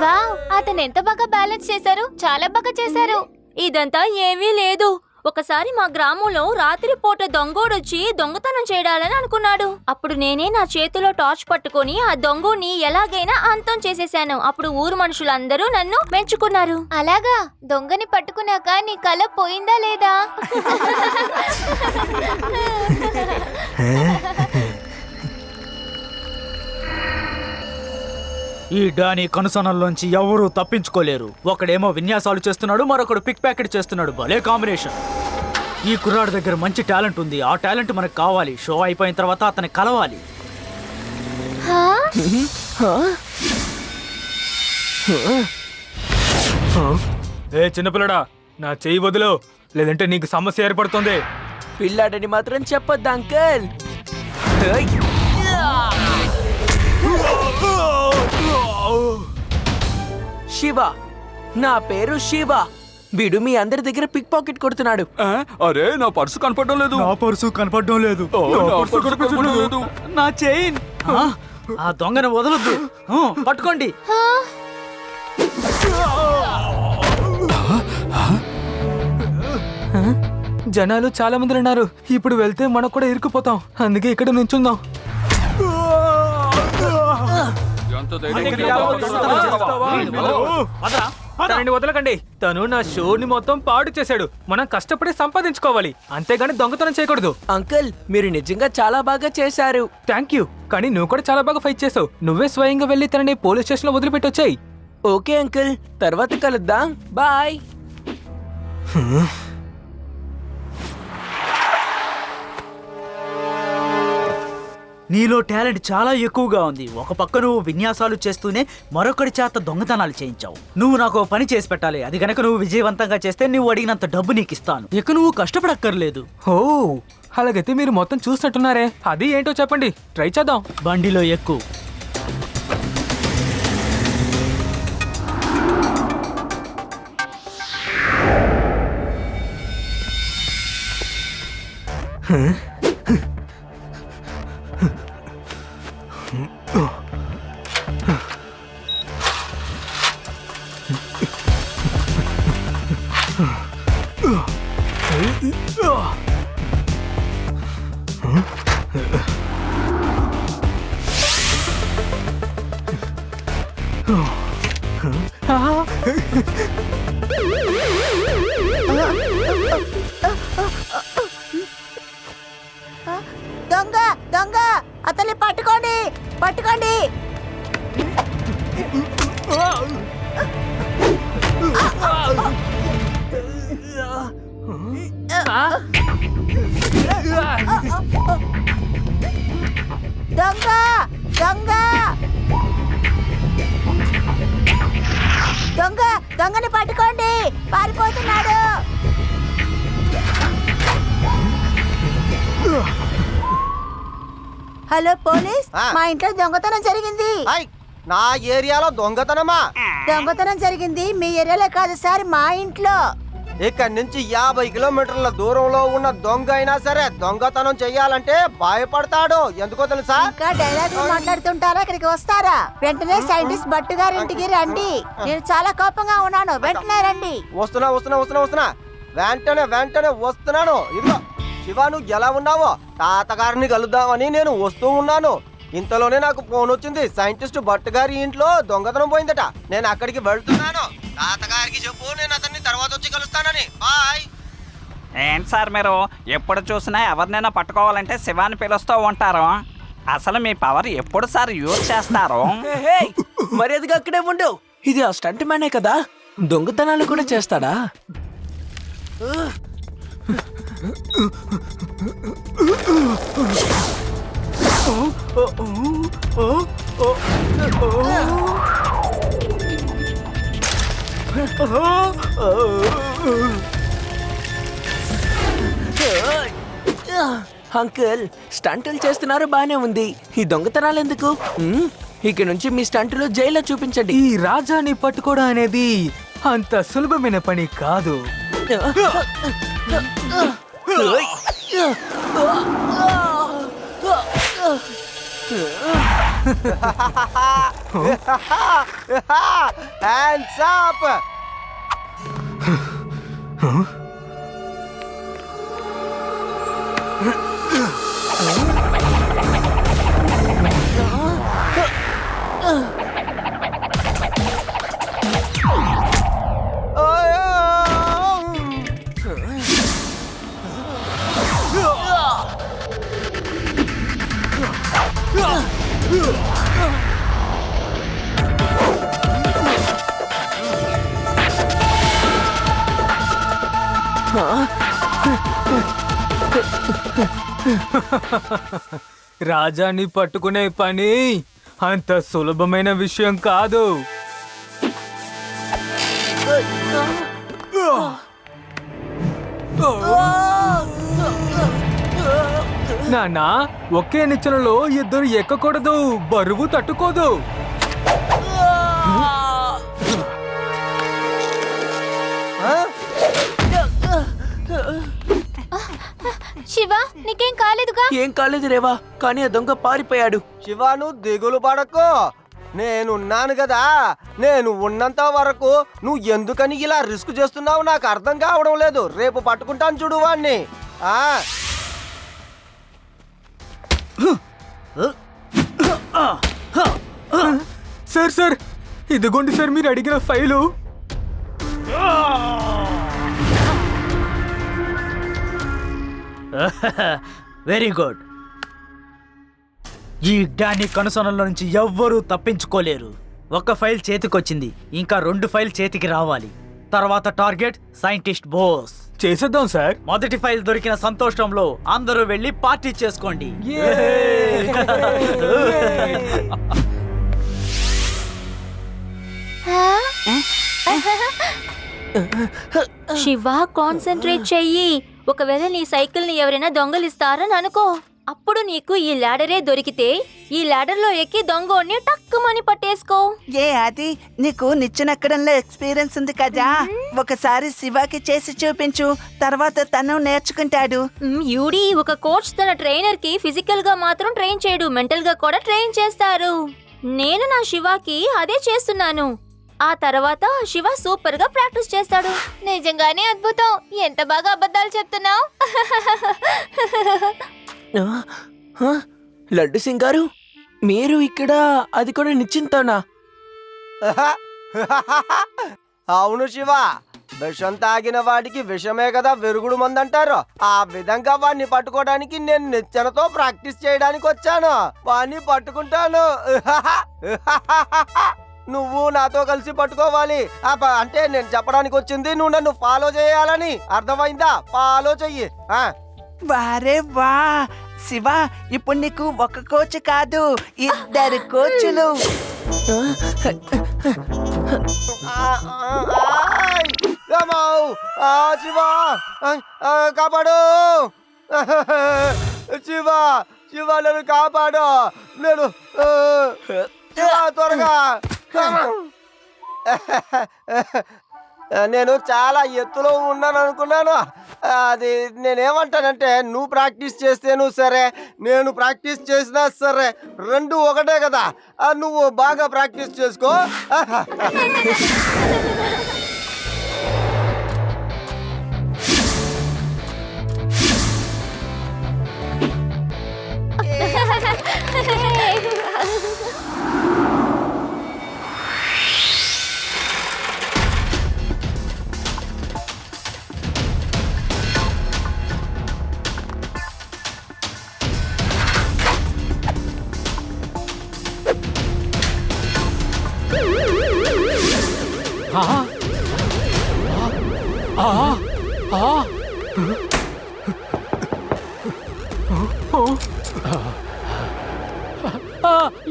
Wow, అతను ఎంత బాగా బ్యాలెన్స్ చేశారు, చాలా బాగా చేశారు. ఇదంతా ఏమీ లేదు. ఒకసారి మా గ్రామంలో రాత్రిపూట దొంగోడొచ్చి దొంగతనం చేయడాలని అనుకున్నాడు. అప్పుడు నేనే నా చేతిలో టార్చ్ పట్టుకొని ఆ దొంగని ఎలాగైనా అంతం చేసేశాను. అప్పుడు ఊరు మనుషులందరూ నన్ను మెచ్చుకున్నారు. అలాగా, దొంగని పట్టుకున్నాక నీ కళ పోయిందా లేదా? ఈ డానీ కనుసనల్లోంచి ఎవరూ తప్పించుకోలేరు. ఒకడేమో విన్యాసాలు చేస్తున్నాడు, మరొకడు పిక్ ప్యాకెట్ చేస్తున్నాడు. భలే కాంబినేషన్. ఈ కుర్రాడి దగ్గర మంచి టాలెంట్ ఉంది. ఆ టాలెంట్ మనకు కావాలి. షో అయిపోయిన తర్వాత అతన్ని కలవాలి. ఏ చిన్నపిల్లడా, నా చెయ్యి వదిలో, లేదంటే నీకు సమస్య ఏర్పడుతుంది. పిల్లాడని మాత్రం చెప్పొద్దు అంకుల్. శివ, నా పేరు శివ. వీడు మీ అందరి దగ్గర పిక్ పాకెట్ కొడుతున్నాడు. అరే, నా పర్సు కనపడడం లేదు. నా పర్సు కనపడడం లేదు. నా చైన్. ఆ దొంగను వదలొద్దు. పట్టుకోండి. జనాలు చాలా మంది ఉన్నారు. ఇప్పుడు వెళ్తే మనకు కూడా ఇరుక్కుపోతాం. అందుకే ఇక్కడ నుంచుందాం. తనని వదలకండి. తను నా షోని మొత్తం పాడు చేశాడు. మనం కష్టపడి సంపాదించుకోవాలి, అంతేగాని దొంగతనం చేయకూడదు. అంకుల్, మీరు నిజంగా చాలా బాగా చేశారు. Thank you. కానీ నువ్వు కూడా చాలా బాగా ఫైట్ చేసావు. నువ్వే స్వయంగా వెళ్ళి తనని పోలీస్ స్టేషన్ లో వదిలిపెట్టొచ్చాయి. ఓకే అంకుల్, తర్వాత కలుద్దాం. బాయ్. నీలో టాలెంట్ చాలా ఎక్కువగా ఉంది. ఒక పక్క నువ్వు విన్యాసాలు చేస్తూనే మరొకడి చేత దొంగతనాలు చేయించావు. నువ్వు నాకు పని చేసి పెట్టాలి. అది కనుక నువ్వు విజయవంతంగా చేస్తే నువ్వు అడిగినంత డబ్బు నీకు ఇస్తాను. ఇక నువ్వు కష్టపడక్కర్లేదు. ఓ, అలాగైతే మీరు మొత్తం చూసినట్టున్నారే. అది ఏంటో చెప్పండి, ట్రై చేద్దాం. బండిలో ఎక్కువ. దొంగ దొంగ, అతన్ని పట్టుకోండి, పట్టుకోండి. దొంగ దొంగ దొంగ, దొంగని పట్టుకోండి, పారిపోతున్నాడు. హలో పోలీస్, మా ఇంట్లో దొంగతనం జరిగింది. నా ఏరియాలో దొంగతనమా? దొంగతనం జరిగింది మీ ఏరియాలో కాదు సార్, మా ఇంట్లో. ఇక్కడి నుంచి 50 కిలోమీటర్ల దూరంలో ఉన్న దొంగ అయినా సరే దొంగతనం చెయ్యాలంటే భయపడతాడు. ఎందుకో తెలుసా? ఇంకా డైలాగులు మాట్లాడుతుంటారా? ఇక్కడికి వస్తారా? వెంటనే సైంటిస్ట్ భట్టు గారి ఇంటికి రండి. నేను చాలా కోపంగా ఉన్నాను, వెంటనే రండి. వస్తున్నా వస్తున్నా వస్తున్నా వస్తున్నా వెంటనే వెంటనే వస్తున్నాను. ఇదిగో శివ, నువ్వు ఎలా ఉన్నావో? తాతగారిని కలుద్దామని నేను వస్తూ ఉన్నాను. ఇంతలోనే నాకు ఫోన్ వచ్చింది. సైంటిస్ట్ భట్ గారి ఇంట్లో దొంగతనం పోయిందట. నేను అక్కడికి వెళ్తున్నాను. తాతగారికి చెప్పు, నేను అతన్ని తర్వాత వచ్చి కలుస్తానని. బాయ్. ఏంటి సార్, మీరు ఎప్పుడు చూసినా ఎవరినైనా పట్టుకోవాలంటే శివాని పిలుస్తూ ఉంటారు. అసలు మీ పవర్ ఎప్పుడు సార్ యూజ్ చేస్తారు? మర్యాదగా అక్కడే ఉండు. ఇది ఆ స్టంట్ మ్యానే కదా, దొంగతనాలు కూడా చేస్తాడా? అంకుల్, స్టంటులు చేస్తున్నారు, బానే ఉంది. ఈ దొంగతనాలు ఎందుకు? ఇక నుంచి మీ స్టంటులు జైల్లో చూపించండి. ఈ రాజాని పట్టుకోవడం అనేది అంత సులభమైన పని కాదు. Hands up. రాజాని పట్టుకునే పని అంత సులభమైన విషయం కాదు. నాన్నా, ఒకే నిచ్చెనలో ఇద్దరు ఎక్కకూడదు, బరువు తట్టుకోదు. శివ, నీకేం కాలేదుగా? ఏం కాలేదు రేవా, కానీ ఆ దొంగ పారిపోయాడు. శివాను దిగులు పడకు, నేనున్నాను కదా. నేను ఉన్నంత వరకు నువ్వు ఎందుకని ఇలా రిస్క్ చేస్తున్నావు నాకు అర్థం కావడం లేదు. రేపు పట్టుకుంటాను చూడు వాణ్ణి. సార్ సార్, ఇదిగోండి సార్ మీరు అడిగిన ఫైలు. Very good. ఈ డానీ కనుసనల నుంచి ఎవ్వరూ తప్పించుకోలేరు. ఒక ఫైల్ చేతికొచ్చింది, ఇంకా 2 ఫైల్ చేతికి రావాలి. తర్వాత టార్గెట్ సైంటిస్ట్ బోస్. చేసేద్దాం సార్. మొదటి ఫైల్ దొరికిన సంతోషంలో అందరూ వెళ్ళి పార్టీ చేసుకోండి. శివ, కాన్సన్ట్రేట్ చెయ్యి. ఒకవేళ నీ సైకిల్ ని ఎవరైనా దొంగలిస్తారని అనుకో, అప్పుడు నీకు ఈ ల్యాడరే దొరికితే ఈ ల్యాడర్ లో ఎక్కి దొంగని టక్కుమని పట్టేసుకో. ఏ అది నీకు నిచ్చెనెక్కడంలో ఎక్స్పీరియన్స్ ఉంది కదా, ఒకసారి శివాకి చేసి చూపించు, తర్వాత తను నేర్చుకుంటాడు. యూడి, ఒక కోచ్ తన ట్రైనర్ కి ఫిజికల్ గా మాత్రం ట్రైన్ చేయడు, మెంటల్ గా కూడా ట్రైన్ చేస్తారు. నేను నా శివాకి అదే చేస్తున్నాను. ఆ తర్వాత శివ సూపర్ గా ప్రాక్టీస్ చేస్తాడు. నిజంగానే అద్భుతం. ఎంత బాగా అబద్ధాలు చెప్తున్నావు. లడ్డు సింగ్ గారు, మీరు ఇక్కడ, అది కూడా నిశ్చింతనా? అవును శివ, విషం తాగిన వాడికి విషమే కదా విరుగుడు మందంటారు. ఆ విధంగా వాడిని పట్టుకోవడానికి నేను నిచ్చెనతో ప్రాక్టీస్ చేయడానికి వచ్చాను. వాడిని పట్టుకుంటాను. నువ్వు నాతో కలిసి పట్టుకోవాలి. అంటే నేను చెప్పడానికి వచ్చింది నువ్వు నన్ను ఫాలో చేయాలని. అర్థమైందా? ఫాలో చెయ్యి. వారే వా శివ, ఇప్పుడు నీకు ఒక కోచ్ కాదు, 2 కోచ్లు. శివ కాపాడు. శివ శివ నన్ను కాపాడు. నేను త్వరగా. నేను చాలా ఎత్తులో ఉన్నాను అనుకున్నాను. అది నేనేమంటానంటే, నువ్వు ప్రాక్టీస్ చేస్తేను సరే, నేను ప్రాక్టీస్ చేసినా సరే, 2 ఒకటే కదా. నువ్వు బాగా ప్రాక్టీస్ చేసుకో.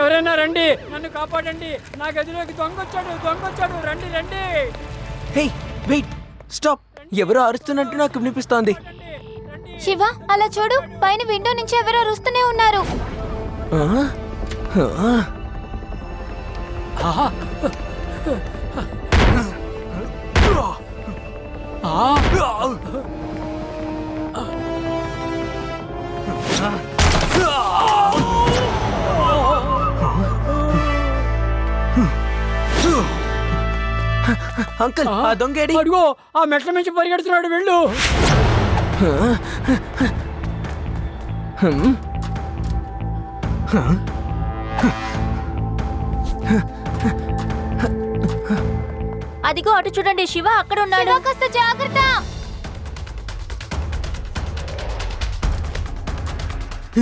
ఎవరైనా రండి, నన్ను కాపాడండి. నా గదిలోకి దొంగొచ్చాడు. రండి రండి. Hey wait, stop. ఎవరో అరుస్తున్నట్టు నాకు వినిపిస్తోంది. శివ, అలా చూడు, పైన విండో నుంచి ఎవరో అరుస్తూనే ఉన్నారు. అంకుల్ ఆ దొంగేడి అడుగో ఆ మెట్ల నుంచి పరిగెడుతున్నాడు, వెళ్ళు. అదిగో అటు చూడండి, శివ అక్కడ ఉన్నాడు. శివ, కాస్త జాగ్రత్త.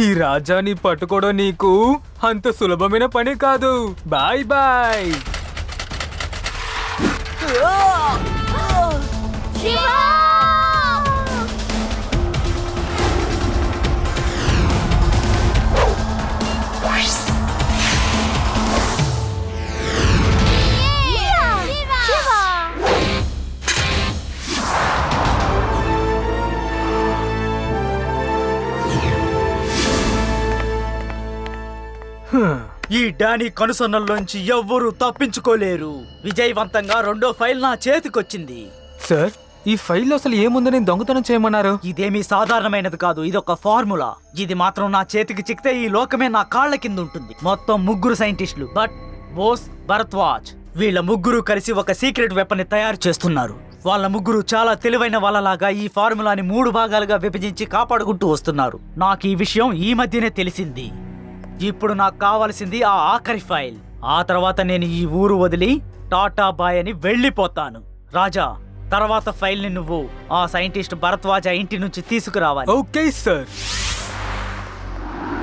ఈ రాజాని పట్టుకోవడం నీకు అంత సులభమైన పని కాదు. Bye bye. శివ! ఈ డానీ కనుసన్నల్లోంచి ఎవ్వరూ తప్పించుకోలేరు. విజయవంతంగా రెండో ఫైల్ నా చేతికొచ్చింది. సార్, ఈ ఫైల్లో అసలు ఏముందని దొంగతనం చేయమన్నారు? ఇదేమీ సాధారణమైనది కాదు, ఇదొక ఫార్ములా. ఇది మాత్రం నా చేతికి చిక్కితే ఈ లోకమే నా కాళ్ళ కింద ఉంటుంది. మొత్తం 3 సైంటిస్టులు, బట్ బోస్, భరద్వాజ్, వీళ్ళ 3 కలిసి ఒక సీక్రెట్ వెపన్ ని తయారు చేస్తున్నారు. వాళ్ళ 3 చాలా తెలివైన వాళ్ళలాగా ఈ ఫార్ములాని 3 భాగాలుగా విభజించి కాపాడుకుంటూ వస్తున్నారు. నాకు ఈ విషయం ఈ మధ్యనే తెలిసింది. ఇప్పుడు నాకు కావాల్సింది ఆ ఆఖరి ఫైల్. ఆ తర్వాత నేను ఈ ఊరు వదిలి టాటా బాయ్ అని వెళ్ళిపోతాను. రాజా, తర్వాత ఫైల్ ని నువ్వు ఆ సైంటిస్ట్ భరద్వాజ ఇంటి నుంచి తీసుకురావాలి. Okay sir.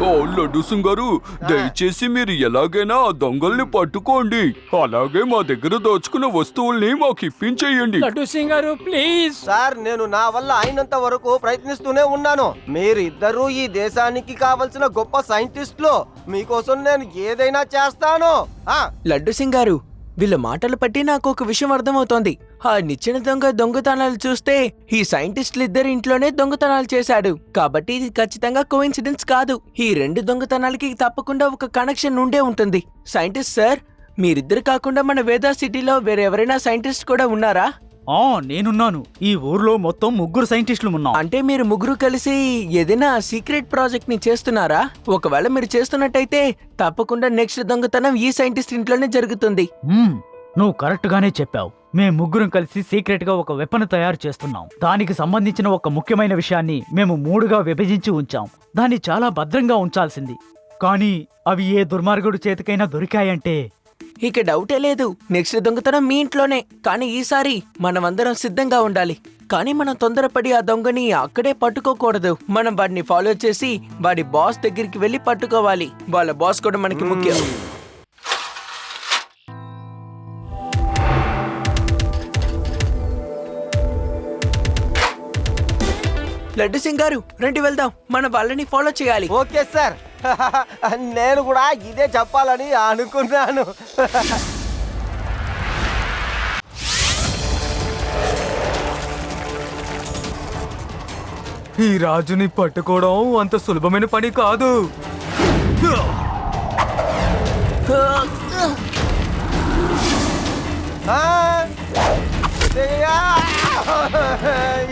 ఓ లడ్డు సింగ్ గారు, దయచేసి మీరు ఎలాగైనా ఆ దొంగల్ని పట్టుకోండి. అలాగే మా దగ్గర దోచుకున్న వస్తువుల్ని మాకు ఇప్పించేయండి. లడ్డు సింగ్ గారు, ప్లీజ్. సార్, నేను నా వల్ల అయినంత వరకు ప్రయత్నిస్తూనే ఉన్నాను. మీరు ఇద్దరు ఈ దేశానికి కావలసిన గొప్ప సైంటిస్టులు. మీకోసం నేను ఏదైనా చేస్తాను. లడ్డు సింగ్ గారు, వీళ్ళ మాటలు బట్టి నాకు ఒక విషయం అర్థమవుతోంది. ఆ నిచ్చెన దొంగ దొంగతనాలు చూస్తే ఈ సైంటిస్టులు ఇద్దరు ఇంట్లోనే దొంగతనాలు చేశాడు. కాబట్టి ఇది ఖచ్చితంగా కోఇన్సిడెన్స్ కాదు. ఈ 2 దొంగతనాలకి తప్పకుండా ఒక కనెక్షన్ ఉండే ఉంటుంది. సైంటిస్ట్ సార్, మీరిద్దరు కాకుండా మన వేదా సిటీలో వేరెవరైనా సైంటిస్ట్ కూడా ఉన్నారా? నేనున్నాను. ఈ ఊర్లో మొత్తం 3 సైంటిస్టులు ఉన్నాం. అంటే మీరు 3 కలిసి ఏదైనా సీక్రెట్ ప్రాజెక్ట్ ని చేస్తున్నారా? ఒకవేళ మీరు చేస్తున్నట్టయితే తప్పకుండా నెక్స్ట్ దొంగతనం ఈ సైంటిస్ట్ ఇంట్లోనే జరుగుతుంది. నువ్వు కరెక్ట్ గానే చెప్పావు. మేము 3 కలిసి సీక్రెట్ గా ఒక వెపన్ తయారు చేస్తున్నాం. దానికి సంబంధించిన ఒక ముఖ్యమైన విషయాన్ని మేము 3గా విభజించి ఉంచాం. దాన్ని చాలా భద్రంగా ఉంచాల్సింది. కానీ అవి ఏ దుర్మార్గుడు చేతికైనా దొరికాయంటే ఇక డౌటే లేదు, నెక్స్ట్ దొంగతనం మీ ఇంట్లోనే. కానీ ఈసారి మనమందరం సిద్ధంగా ఉండాలి. కానీ మనం తొందరపడి ఆ దొంగని అక్కడే పట్టుకోకూడదు. మనం వాడిని ఫాలో చేసి వాడి బాస్ దగ్గరికి వెళ్ళి పట్టుకోవాలి. వాళ్ళ బాస్ కూడా మనకి ముఖ్యం. లడ్డు సింగ్ గారు, రండి వెళ్దాం. మనం వాళ్ళని ఫాలో చేయాలి. Okay sir. నేను కూడా ఇదే చెప్పాలని అనుకున్నాను. ఈ రాజుని పట్టుకోవడం అంత సులభమైన పని కాదు.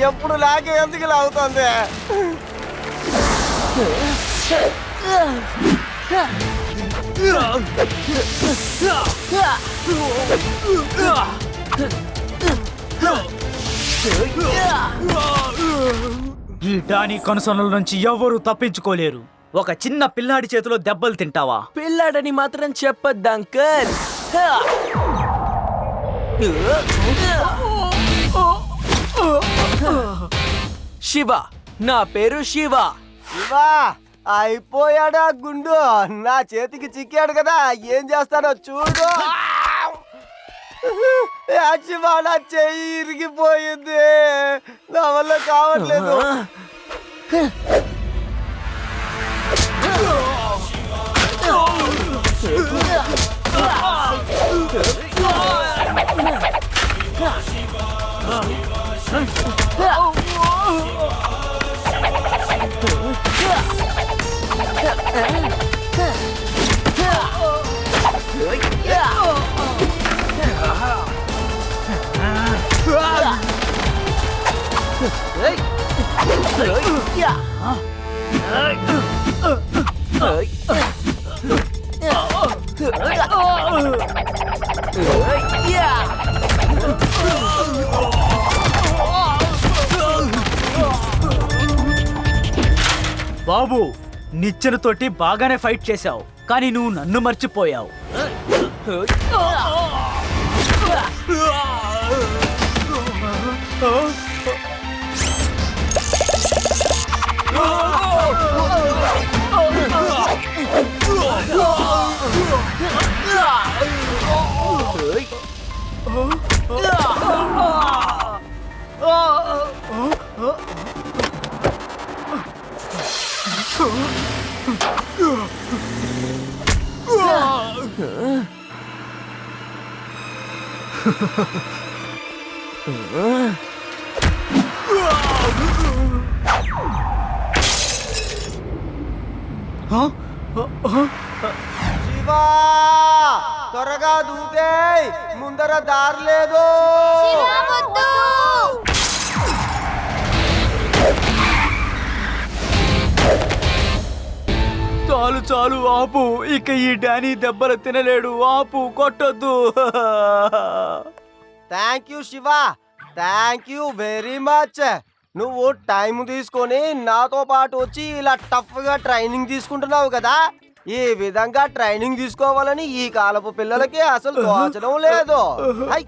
ఎప్పుడు లాగే ఎందుకు లాగుతుంది? ఈ డానీ కనుసన్నల నుంచి ఎవరూ తప్పించుకోలేరు. ఒక చిన్న పిల్లాడి చేతిలో దెబ్బలు తింటావా? పిల్లాడని మాత్రం చెప్పొద్దు అంకల్. శివ, నా పేరు శివ. శివా, అయిపోయాడా గుండు? నా చేతికి చిక్కాడు కదా, ఏం చేస్తానో చూడు. శివా, నా చెయ్యి ఇరిగిపోయింది. నా వల్ల కావట్లేదు. Yeah! బాబు నిచ్చెనతోటి బాగానే ఫైట్ చేశావు, కానీ నువ్వు నన్ను మర్చిపోయావు. శివా త్వరగా దూకేయ్, ముందర దారి లేదు. చాలు చాలు ఆపు, ఇక ఈ డానీ దెబ్బలు తినలేడు. ఆపు, కొట్టొద్దు. Thank you Shiva, thank you very much. నువ్వు టైం తీసుకొని నాతో పాటు వచ్చి ఇలా టఫ్ గా ట్రైనింగ్ తీసుకుంటున్నావు కదా. ఈ విధంగా ట్రైనింగ్ తీసుకోవాలని ఈ కాలపు పిల్లలకి అసలు తోచడం లేదు. హై.